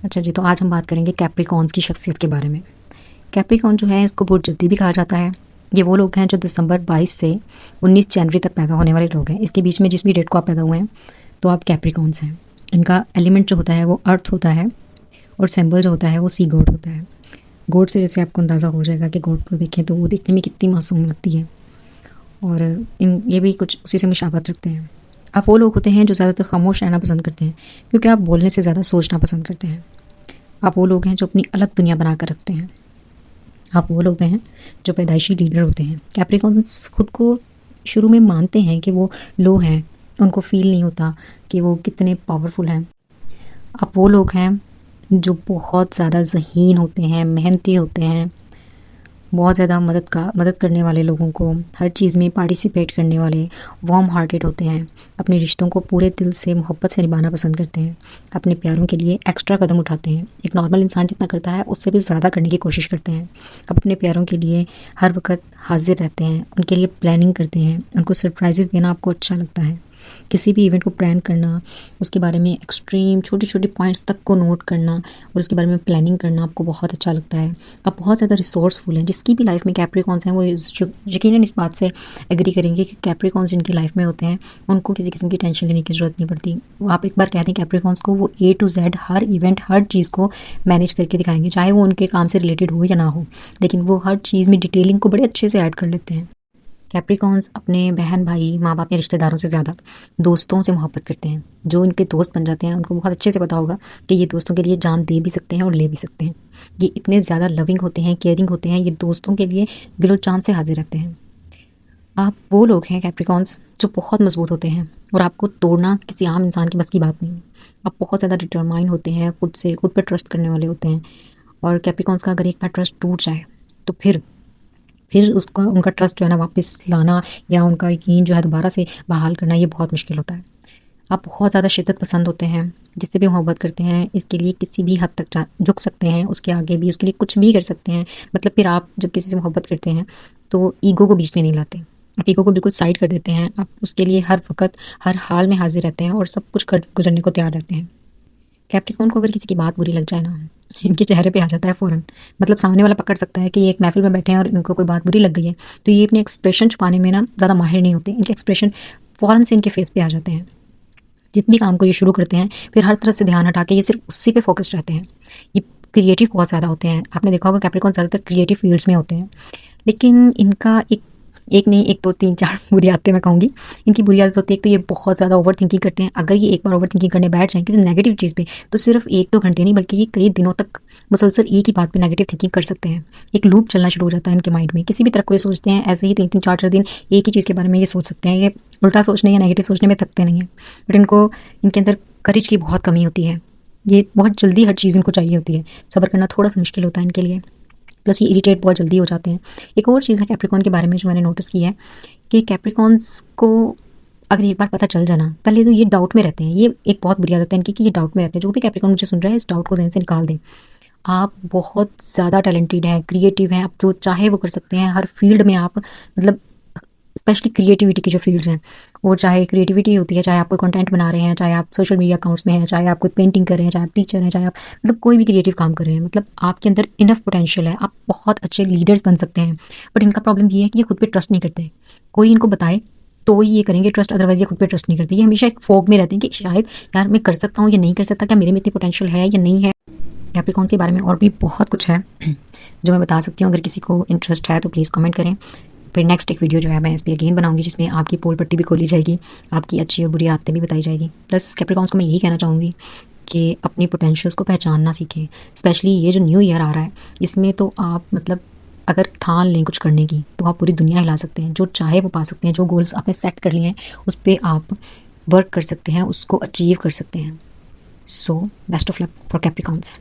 अच्छा जी, तो आज हम बात करेंगे कैप्रिकॉन्स की शख्सियत के बारे में। कैप्रिकॉन जो है इसको बहुत जल्दी भी कहा जाता है। ये वो लोग हैं जो दिसंबर 22 से 19 जनवरी तक पैदा होने वाले लोग हैं। इसके बीच में जिस भी डेट को आप पैदा हुए हैं तो आप कैप्रिकॉन्स हैं। इनका एलिमेंट जो होता है वो अर्थ होता है और सिंबल जो होता है वो सी गोड होता है। गोड से जैसे आपको अंदाज़ा हो जाएगा कि गोड को देखें तो वो देखने में कितनी मासूम लगती है और ये भी कुछ उसी से मुशाबहत रखते हैं। आप वो लोग होते हैं जो ज़्यादातर खामोश रहना पसंद करते हैं क्योंकि आप बोलने से ज़्यादा सोचना पसंद करते हैं। आप वो लोग हैं जो अपनी अलग दुनिया बना कर रखते हैं। आप वो लोग हैं जो पैदाइशी लीडर होते हैं। कैप्रिकॉन्स खुद को शुरू में मानते हैं कि वो लो हैं, उनको फील नहीं होता कि वो कितने पावरफुल हैं। आप वो लोग हैं जो बहुत ज़्यादा ज़हीन होते हैं, मेहनती होते हैं, बहुत ज़्यादा मदद करने वाले लोगों को हर चीज़ में पार्टिसिपेट करने वाले, वार्म हार्टेड होते हैं। अपने रिश्तों को पूरे दिल से मोहब्बत से निभाना पसंद करते हैं। अपने प्यारों के लिए एक्स्ट्रा कदम उठाते हैं। एक नॉर्मल इंसान जितना करता है उससे भी ज़्यादा करने की कोशिश करते हैं। अपने प्यारों के लिए हर वक्त हाजिर रहते हैं, उनके लिए प्लानिंग करते हैं। उनको सरप्राइजेस देना आपको अच्छा लगता है। किसी भी इवेंट को प्लान करना, उसके बारे में एक्सट्रीम छोटी छोटी पॉइंट्स तक को नोट करना और उसके बारे में प्लानिंग करना आपको बहुत अच्छा लगता है। आप बहुत ज़्यादा रिसोर्सफुल हैं। जिसकी भी लाइफ में कैप्रिकॉन्स हैं वो यकीनन इस बात से एग्री करेंगे कि कैप्रिकॉन्स जिनकी लाइफ में होते हैं उनको किसी किस्म की टेंशन लेने की ज़रूरत नहीं पड़ती। वो आप एक बार कहते हैं कैप्रिकॉन्स को, वो A to Z हर इवेंट हर चीज़ को मैनेज करके दिखाएंगे, चाहे वो उनके काम से रिलेटेड हो या ना हो, लेकिन वो हर चीज़ में डिटेलिंग को बड़े अच्छे से ऐड कर लेते हैं। कैप्रिकॉन्स अपने बहन भाई, माँ बाप या रिश्तेदारों से ज़्यादा दोस्तों से मोहब्बत करते हैं। जो इनके दोस्त बन जाते हैं उनको बहुत अच्छे से पता होगा कि ये दोस्तों के लिए जान दे भी सकते हैं और ले भी सकते हैं। ये इतने ज़्यादा लविंग होते हैं, केयरिंग होते हैं, ये दोस्तों के लिए दिलो जान से हाजिर रहते हैं। आप वो लोग हैं कैप्रिकॉन्स जो बहुत मजबूत होते हैं और आपको तोड़ना किसी आम इंसान की बस की बात नहीं। आप बहुत ज़्यादा डिटरमाइन होते हैं, खुद पर ट्रस्ट करने वाले होते हैं। और कैप्रिकॉन्स का अगर एक बार ट्रस्ट टूट जाए तो फिर उसका उनका ट्रस्ट जो है ना वापस लाना या उनका यकीन जो है दोबारा से बहाल करना ये बहुत मुश्किल होता है। आप बहुत ज़्यादा शिद्दत पसंद होते हैं, जिससे भी मोहब्बत करते हैं इसके लिए किसी भी हद तक झुक सकते हैं, उसके आगे भी उसके लिए कुछ भी कर सकते हैं। मतलब फिर आप जब किसी से मोहब्बत करते हैं तो ईगो को बीच में नहीं लाते, आप ईगो को बिल्कुल साइड कर देते हैं। आप उसके लिए हर वक्त हर हाल में हाजिर रहते हैं और सब कुछ गुजरने को तैयार रहते हैं। कैप्रिकॉन को अगर किसी की बात बुरी लग जाए ना, इनके चेहरे पे आ जाता है फ़ौरन। मतलब सामने वाला पकड़ सकता है कि ये एक महफिल में बैठे हैं और इनको कोई बात बुरी लग गई है, तो ये अपने एक्सप्रेशन छुपाने में ना ज़्यादा माहिर नहीं होते। इनके एक्सप्रेशन फ़ौरन से इनके फेस पे आ जाते हैं। जिस भी काम को ये शुरू करते हैं फिर हर तरफ से ध्यान हटा के ये सिर्फ उसी पे फोकस्ड रहते हैं। ये क्रिएटिव बहुत ज़्यादा होते हैं। आपने देखा होगा कैप्रिकॉन ज़्यादातर क्रिएटिव फील्ड्स में होते हैं, लेकिन इनका एक नहीं, एक दो तीन चार बुरी आदतें मैं कहूँगी। इनकी बुरी आदत होती है, एक तो ये बहुत ज़्यादा ओवर थिंकिंग करते हैं। अगर ये एक बार ओवर थिंकिंग करने बैठ जाएँ किसी नेगेटिव चीज़ पे, तो सिर्फ 1-2 घंटे नहीं बल्कि ये कई दिनों तक मुसलसल एक ही बात पे नेगेटिव थिंकिंग कर सकते हैं। एक लूप चलना शुरू हो जाता है इनके माइंड में। किसी भी तरफ को ये सोचते हैं ऐसे ही 3-3 4-4 दिन एक ही चीज़ के बारे में ये सोच सकते हैं। ये उल्टा सोचने या नेगेटिव सोचने में थकते नहीं हैं, बट इनके अंदर करेज की बहुत कमी होती है। ये बहुत जल्दी हर चीज़ इनको चाहिए होती है। सब्र करना थोड़ा सा मुश्किल होता है इनके लिए, प्लस ये इरिटेट बहुत जल्दी हो जाते हैं। एक और चीज़ है कैप्रिकॉन के बारे में जो मैंने नोटिस की है कि कैप्रिकॉन्स को अगर एक बार पता चल जाना, पहले तो ये डाउट में रहते हैं। ये एक बहुत बुरी आदत है इनकी कि ये डाउट में रहते हैं। जो भी कैप्रिकॉन मुझे सुन रहा है इस डाउट को ज़हन से निकाल दें। आप बहुत ज़्यादा टैलेंटेड हैं, क्रिएटिव हैं, आप जो चाहे वो कर सकते हैं। हर फील्ड में आप मतलब स्पेशली क्रिएटिविटी की जो फील्ड्स हैं, और चाहे क्रिएटिविटी होती है, चाहे आप कोई कंटेंट बना रहे हैं, चाहे आप सोशल मीडिया अकाउंट्स में हैं, चाहे आप कोई पेंटिंग कर रहे हैं, चाहे आप टीचर हैं, चाहे आप मतलब कोई भी क्रिएटिव काम कर रहे हैं, मतलब आपके अंदर इनफ पोटेंशियल है। आप बहुत अच्छे लीडर्स बन सकते हैं। बट इनका प्रॉब्लम ये है कि ये खुद पे ट्रस्ट नहीं करते। कोई इनको बताए तो ही ये करेंगे ट्रस्ट, अदरवाइज ये खुद पे ट्रस्ट नहीं करते। ये हमेशा एक फोग में रहते हैं कि शायद यार मैं कर सकता हूँ या नहीं कर सकता, क्या मेरे में इतनी पोटेंशियल है या नहीं है। कैप्रिकॉन के बारे में और भी बहुत कुछ है जो मैं बता सकती हूँ। अगर किसी को इंटरेस्ट है तो प्लीज़ कमेंट करें। फिर नेक्स्ट एक वीडियो जो है मैं इस पर अगेन बनाऊंगी जिसमें आपकी पोल पट्टी भी खोली जाएगी, आपकी अच्छी और बुरी आदतें भी बताई जाएगी। प्लस कैप्रिकॉन्स को मैं यही कहना चाहूँगी कि अपनी पोटेंशियल्स को पहचानना सीखें। स्पेशली ये जो न्यू ईयर आ रहा है इसमें तो आप मतलब अगर ठान लें कुछ करने की तो आप पूरी दुनिया हिला सकते हैं। जो चाहे वो पा सकते हैं। जो गोल्स आपने सेट कर लिए हैं उस पर आप वर्क कर सकते हैं, उसको अचीव कर सकते हैं। So best of luck for Capricorns.